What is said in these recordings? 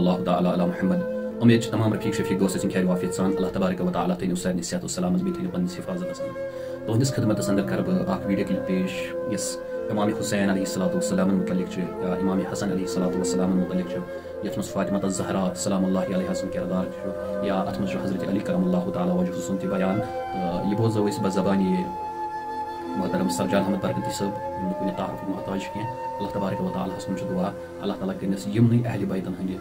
اللہ تعالیٰ علی محمد. امید تمام رفیق شفیق دوست خیر وافیت سان اللہ تبارک و تعالیٰ تین سارے صحت و سلامت بیت پنس حفاظت تہندس خدمت اندر کر بہ ویڈیو کلپ پیش یس امام حسین علیہ الصلوۃ والسلام متعلق امام حسن علیہ الصلوۃ والسلام متعلق یت مز فاطمہ الزہرا سلام اللہ علیہ سن کردار یا ات مز حضرت علی کرم اللہ تعالیٰ وجہ سن تہ بیان یہ بوزو اس بزبانی محترم سرجان احمد برکتی صاحب کن تعارف محتاج کی اللہ تبارک و تعالیٰ سن دعا اللہ تعالیٰ کرنس یمن اہل بیتن ہندِ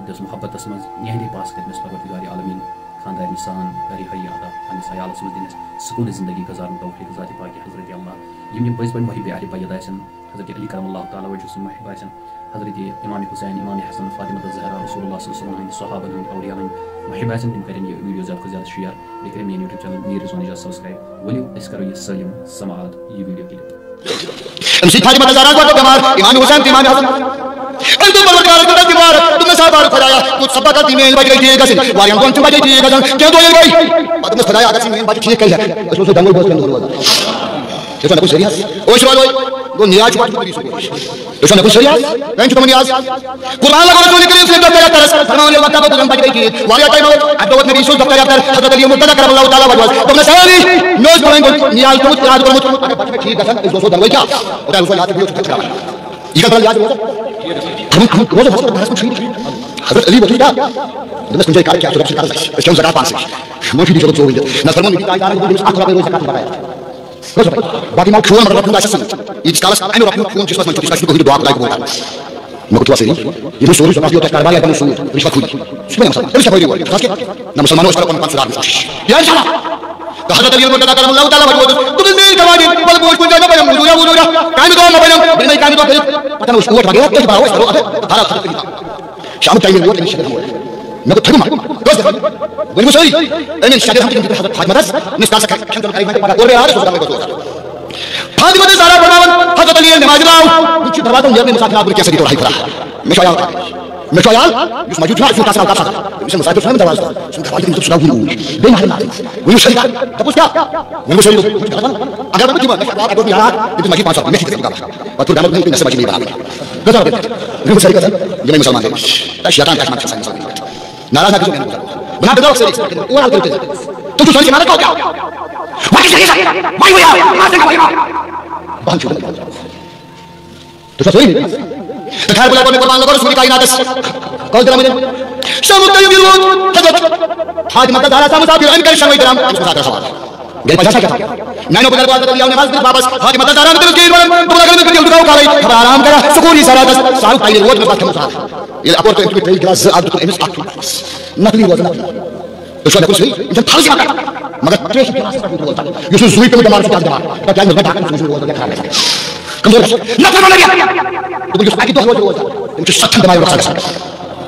دس محبتس مز یہندی پاس کرنس پروردگار عالمین خاندان سان گری حیادا پنس عیالس مز دنس سکون زندگی گزارن توفیق ذات پاک حضرت اللہ یم پز پہ محب اہل بیت آسن حضرت علی کرم اللہ تعالیٰ وجہ سن محب آسن حضرت امام حسین امام حسن فاطمہ الزہرا رسول اللہ صلی اللہ علیہ وسلم صحابہ ہند اولیاء ہند محب آسن تم کریں یہ ویڈیو زیادہ زیادہ شیئر بیٚیہِ کٔرِو میٲنۍ یوٗٹیوٗب چینل میٖر رضوان اجاز سبسکرایب ؤلِو أسۍ کرو یہِ سٲلِم سماعت یہِ ویڈیو کلپ امسی فاطمہ الزہرا کو بیمار امام حسین امام حسن انت پروردگار کو بیمار تم نے سابار خدایا کچھ سبا کا تیمیں بج گئی تھی گسن واریاں کون بج گئی تھی گسن کیا دو گئی بعد میں خدایا اگر تیمیں بج ٹھیک ہے اس کو دنگل بہت کم ہوا یہ تو سیریس او شوال وہ نیاز بات کری سو اس نے کچھ سیریس نہیں تو نیاز قران لگا رسول کریم صلی اللہ علیہ وسلم فرمان اللہ کا بدن بج گئی تھی واریاں ٹائم ادوت نبی صلی اللہ علیہ وسلم حضرت علی مرتضی کرم اللہ تعالی وجہ تم نے ساری نوز پوائنٹ نیاز تو یاد کرو اگر بچ میں ٹھیک گسن اس کو دنگل کیا اور اس کو یاد بھی ٹھیک کرا یہ کا یاد ہو ہم روز ہسپتال بحث میں حضرت علی وجہ دمس مجھے کار کیا تو کار اس کے زرا پاس مجھے بھی جو نہ فرمان کی کار کو اس اخرا روز کا بتایا باقی ما کھون مطلب دا سن یہ کالا انا رب کھون جس میں تو کو دعا لائک بولا میں تو واسری یہ سوري سمجھ تو کار والا سور مش فخود شو ما مسلمان ايش بقول خلاص نہ مسلمانوں پر کون صدر یا ان شاء اللہ حضرت علی مرتضی کرم اللہ تعالی وجہ تو نے کہا بل بوش کو جانا بھائی مجھے بولو کام تو نہ بھائی میں کام تو پتہ نہیں اس کو اٹھا کے بڑا ہوا تھا شام ٹائم وہ نہیں شکل ہوا میں تو تھما دوست وہ سوری انا شاگرد ہم کی حضرت فاطمہ دس نسکا سکھ کھن کر میں پڑا اور یار سودا میں کو فاطمہ دس سارا بناون حضرت علی نماز راو کچھ دروازہ یہ مسافر آپ کیسے تو رہا میں خیال اس موجود ہے اس کا ساتھ اس مسافر فهم دروازہ اس کا فائدہ تو سناو بے محل وہ شریک تبص کیا وہ شریک اگر مجھے ما اگر یار یہ مجھے 500 میں ٹھیک ہے اور تو دامن میں سمجھ نہیں بنا گزار وہ شریک ہے یہ مسلمان ہے شیطان کا مسلمان ناراض نہ کیوں بنا دو شریک اور حال کرتے تو شریک مانا کیا واقعی صحیح بھائی ہوا ما سے بھائی بہن چھوڑ تو سوئی خیر بلا کو قربان لگا رسول کائنات قول درا مجھے شام الطيب الود حضرت فاطمہ الزہرا کا مسافر ان کا شام کرام اس کا سوال گئے پچھا کیا نینو بدل بات دیا نماز کے واپس فاطمہ الزہرا نے دل میں تو اگر میں دعا کر رہی خبر آرام کرا سکون سارا دس شام الطيب الود میں بات مسافر یہ اپورٹ انٹو ٹری گلاس عبد الامس اخ نقلی وزن تو شو کچھ انت خالص مگر ٹریش کے واسطے بولتا یہ سوئی پہ مار کے دعا کیا میں ڈاکن سوئی بولتا کھا رہا کمزور نہ کرو لگا تو جو باقی تو ہو ان کے سخت دماغ رکھا ہے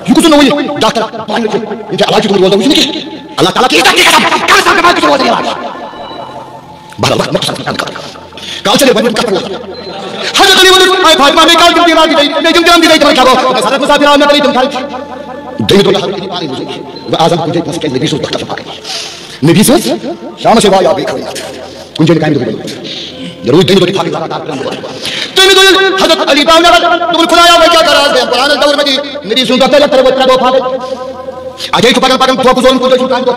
یہ کچھ نہ ہوئی ڈاکٹر پانی کے ان کے علاج تو بولتا اس نے اللہ تعالی کی تقدیر کا سب دماغ کو ہوتا ہے بڑا وقت مقصد کا کال چلے بن کا حضرت علی نے فاطمہ نے کال کی راضی نہیں میں جنگام دی تمہیں کھاو سارا مسافر نہ کری تم کھائی دے تو حضرت پانی مجھے وہ اعظم کو جس کے نبی صلی اللہ علیہ وسلم نبی صلی شام سے وایا بھی کھڑی ان کے کائم دو ضرور دین تو پاکستان کا کرنا تم تو حضرت علی باو نے تم خدایا وہ کیا کرا دے قرآن الدور میں نبی صلی اللہ علیہ وسلم دو پھاڑے اجے کو پاگل پاگل تو کو زون کو جو کام تو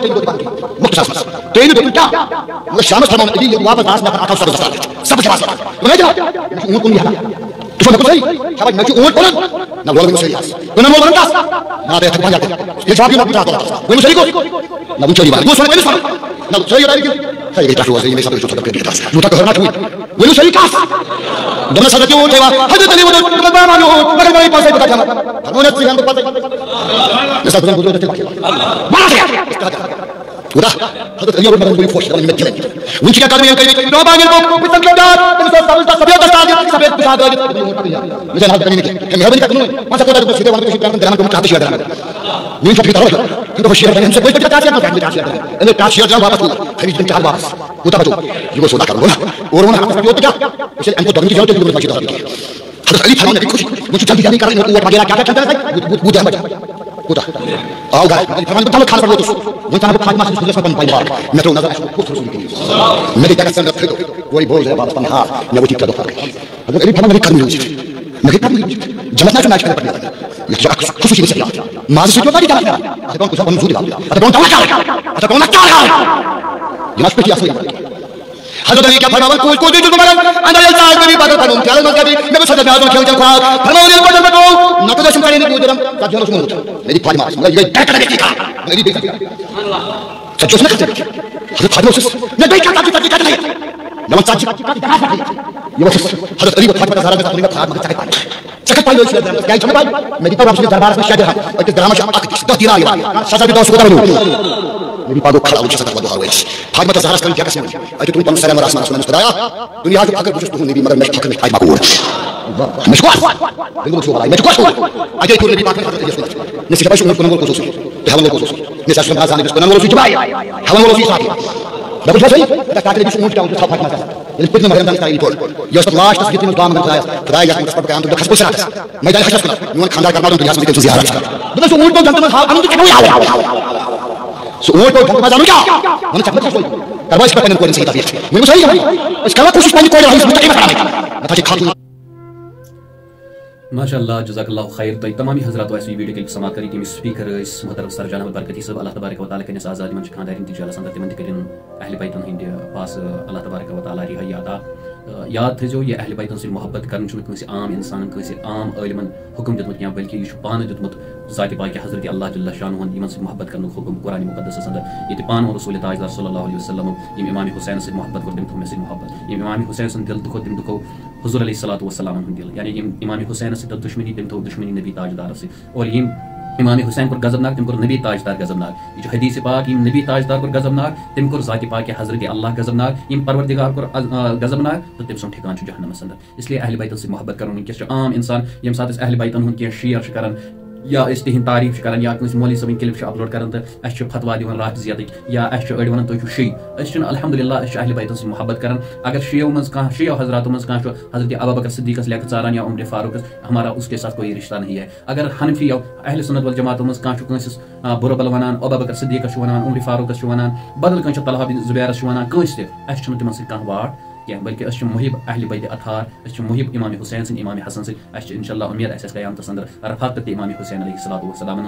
مختصر تین دو کیا وہ شام سے علی یہ واپس آس نہ آتا سب کے پاس تو نہیں ان کو نہیں تو نہ کوئی شاباش نہ اون کون نہ لوگ میں سیاس تو نہ مول بنتا نہ دے تھا جاتے یہ جواب نہ بتا دو وہ شریک نہ وہ چلی بات وہ سن نہ صحیح رہی ہے یہ تاسو زي ما سبب شو تبقى بيتاس لو تقهر ناتوي ولو شريك دون صدق يقول حدث لي ودود ما ما له ما ما يباسي بتاعه هرمونات في عنده باسي نسات بن بدو تبقى ما وده حدث اليوم ما بيقول فوش من مدينه وانت كان كلمه كلمه نو باغي بو بتنقدات تنسى سبيل دستاج سبيل بتاعه مثل هذا كلمه كم هذا كانوا ما تقدر بس كده وانا بشوف كلام درام كم تعطي شويه درام مين فكر تعرف كده بشير بين سبيل بتاعه ما في تعطي انا تعطي جواب واپس خريج بنت واپس وتبدو يقول صدق ولا ورونا حتى يوتك مش انت ضمن جواب تقول ما كده حدث علي فرمان بيخش مش جلدي جاني كارين قوه وغيرها كذا كذا بوده ما بوده اه قال فرمان بتعمل خالص بلوتس وانت انا بقى ما تسمع اسمه باي بار متى نظر اشوف رسول الله مدي تكسر كده وي بوز يا بابا نهار نبوتي كده حدث علي فرمان بيكمل ما كده جمعنا في ناس كده يخشى خصوصي بالسيارة ما زلت يوم ذلك أتكون كسر من زودها أتكون توكل أتكون نكال يناش بيتي أصلي حضرت علی کیا فرمایا کوئی بھی جرم اندر الزام میں بھی بدل کروں کیا مگر میں بس صدر اعظم کھیل چلتا فرمایا نے بدل بتو نہ تو دشمن کرنے کی جرم کا جنوں سمجھ میری فاطمہ مگر یہ ڈر دیکھی کا میری بے سبحان اللہ سچ میں حضرت فاطمہ نے بے کا تاکہ نہیں لما سچ یہ بس حضرت علی فاطمہ زہرا نے اپنی بات مگر چکت پائی ہوئی ہے کیا چھوڑ پائی میری پر اپنے دربار میں شاہد ہے اور ڈرامہ شاہ اکھ تو تیرا ہے سزا بھی تو سودا میری پاگو کھڑا ہو جیسا تھا وہ فاطمہ زہرا کا کیا قسم ہے اجے تم سلام اور آسمان خدایا دنیا کے اگر کچھ تو نبی مگر میں فکر میں فاطمہ کو مشکوس دنگو سو بھائی مشکوس اجے تو نبی پاک نے حضرت یسوع نے سبب شو کو کو سو ہم کو سو نے ساسن کا زانه کو نمبر سو بھائی ہم کو سو بقول شو شيء اذا كانت لي شو مشكله وتصفح مثلا الفتنه ما يمدن تاعي يقول يوسف لاش تسجيل من ضامن خدايا يا مسبب كان تدخل حسب ساعه ما يدري خشب من خندق كرمادون تجاس بيت زيارات بس شو مولد جنت من عم تكوي سو مولد جنت ما زانو يا انا تكمل شوي كرواش بكن كوين سيدا فيك من شيء ايش كان كوشش بني كوين رئيس متعب عليك تاجي خاطر ماشاء اللہ جزاک اللہ خیر تو تمامی حضرات ویسے یہ ویڈیو کلپ سماعت کری تم سپیکر اس محترم سر جان احمد برکتی صاحب اللہ تبارک و تعالی کنس آزادی من خاندارین تجال سند تمن کرن اہل بیتن ہند پاس اللہ تبارک و تعالی رہی عطا یاد تھو یہ اہل بیتن سے محبت کرن چھ کسی عام انسان کسی عام عالمن حکم دتمت یا بلکہ یہ پان دتمت ذات پاک حضرت اللہ جل شانہ یمن سے محبت کرن حکم قرآن مقدس اندر یہ پان رسول تاجدار صلی اللہ علیہ وسلم یم امام حسین سے محبت کر تم سے محبت یم امام حسین سے دل دکھو تم دکھو حضور علیہ الصلوۃ والسلام دل یعنی امام حسین سے دشمنی تم تو دشمنی نبی تاجدار سے اور یم امام حسین کو غضبناک تم کو نبی تاجدار غضبناک یہ حدیث پاک یم نبی تاجدار کو غضبناک تم کو ذات پاک حضرت اللہ غضبناک یم پروردگار کو غضبناک تو تم سن ٹھکان چھ جہنم اندر اس لیے اہل بیت سے محبت کرن کہ عام انسان یم ساتھ اہل بیتن ہن کی شیئر کرن یا اس تہند تعریف کران یا کس مولوی صاحب کلپ اپلوڈ کران تو اس فتوا دِوان رات زیادک یا اس اڑ ونان تُہۍ چھِو شی اس الحمدللہ اس اہل بیتن سے محبت کران اگر شیو مز کان شیو حضرات مز کان حضرت ابوبکر صدیقس لیک ژاران یا عمر فاروق ہمارا اس کے ساتھ کوئی رشتہ نہیں ہے اگر حنفی اہل سنت والجماعت مز کان کس برو بل ونان ابوبکر صدیقس ونان عمر فاروقس ونان بدل کان طلحہ بن زبیرس ونان کس تہ اس تمن سۭتۍ کانٛہہ واٹ کیا بلکہ اس محب اہل بیت اطہار اس محب امام حسین سن امام حسن سن اس انشاءاللہ امید اس قیامت اندر رفاقت امام حسین علیہ الصلوۃ والسلام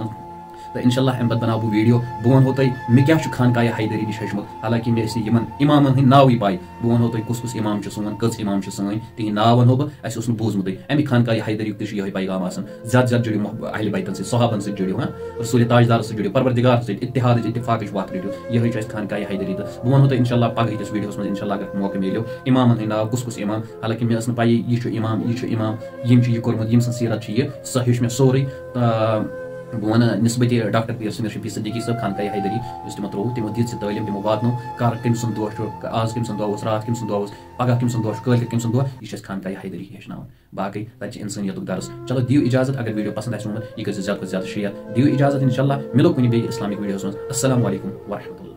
تو انشاءاللہ ام پتہ بناو بہ ویڈیو بہ ونہو تۄہہِ مےٚ کیاہ چھُ خانقاہ حیدری نِش ہیوٚچھمُت حالانکہ مےٚ ٲسۍ نہٕ یِمن امامن ہٕنٛدۍ ناوٕے پاے بہ ونہو تۄہہِ کُس کُس امام چھُ سون کٔژ امام چھِ سٲنۍ تِہنٛدۍ ناو ونہو بہٕ اسہِ اوس نہٕ بوٗزمُتٕے اَمہِ خانقاہ حیدریُک تہِ چھُ یِہوٚے پیغام آسان زیادٕ زیادٕ جُڑِو اہل بیتن سۭتۍ صحابن سۭتۍ جُڑِو رسول تاجدارس سۭتۍ جُڑِو پروردگار سۭتۍ اتحادٕچ اتفاقٕچ وتھ رٔٹِو یِہوٚے چھُ اَسہِ خانقاہ حیدری تہٕ بہٕ ونہو تۄہہِ انشاءاللہ پگہٕکِس ویٖڈیوَس منٛز انشاءاللہ اگر موقعہٕ میلیو امامن ہٕنٛدۍ ناو کُس کُس امام حالانکہ مےٚ ٲس نہٕ پَیی یہِ چھُ امام یہِ چھُ امام یِم چھِ یہِ کوٚرمُت یِم سٕنٛز سیٖرت چھِ یہِ سۄ ہیوٚچھ مےٚ سورُے بہ ون نسبت ڈاکٹر پیر سمیر شفیع صدیقی صاحب خانقاہ حیدری اس تمو تروو تمو دِژ تعلیٖم تمو واتنو کر کٔمۍ سُنٛد دۄہ چھُ آز کٔمۍ سُنٛد دۄہ اوس راتھ کٔمۍ سُنٛد دۄہ اوس پگہہ کٔمۍ سُنٛد دۄہ چھُ کٲلکٮ۪تھ کٔمۍ سُنٛد دۄہ یہِ چھِ اَسہِ خانقاہ حیدری ہیٚچھناوان باقٕے تَتہِ چھِ اِنسٲنیتُک درس چلو دِیِو اجازت اگر ویڈیو پسنٛد آسہِ آمُت یہِ کٔرۍزیو زیادٕ کھۄتہٕ زیادٕ شیر دِیِو اجازت انشاءاللہ مِلو کُنہِ بیٚیہِ اِسلامِک ویڈیوَس منٛز السلام علیکم ورحمتہ اللہ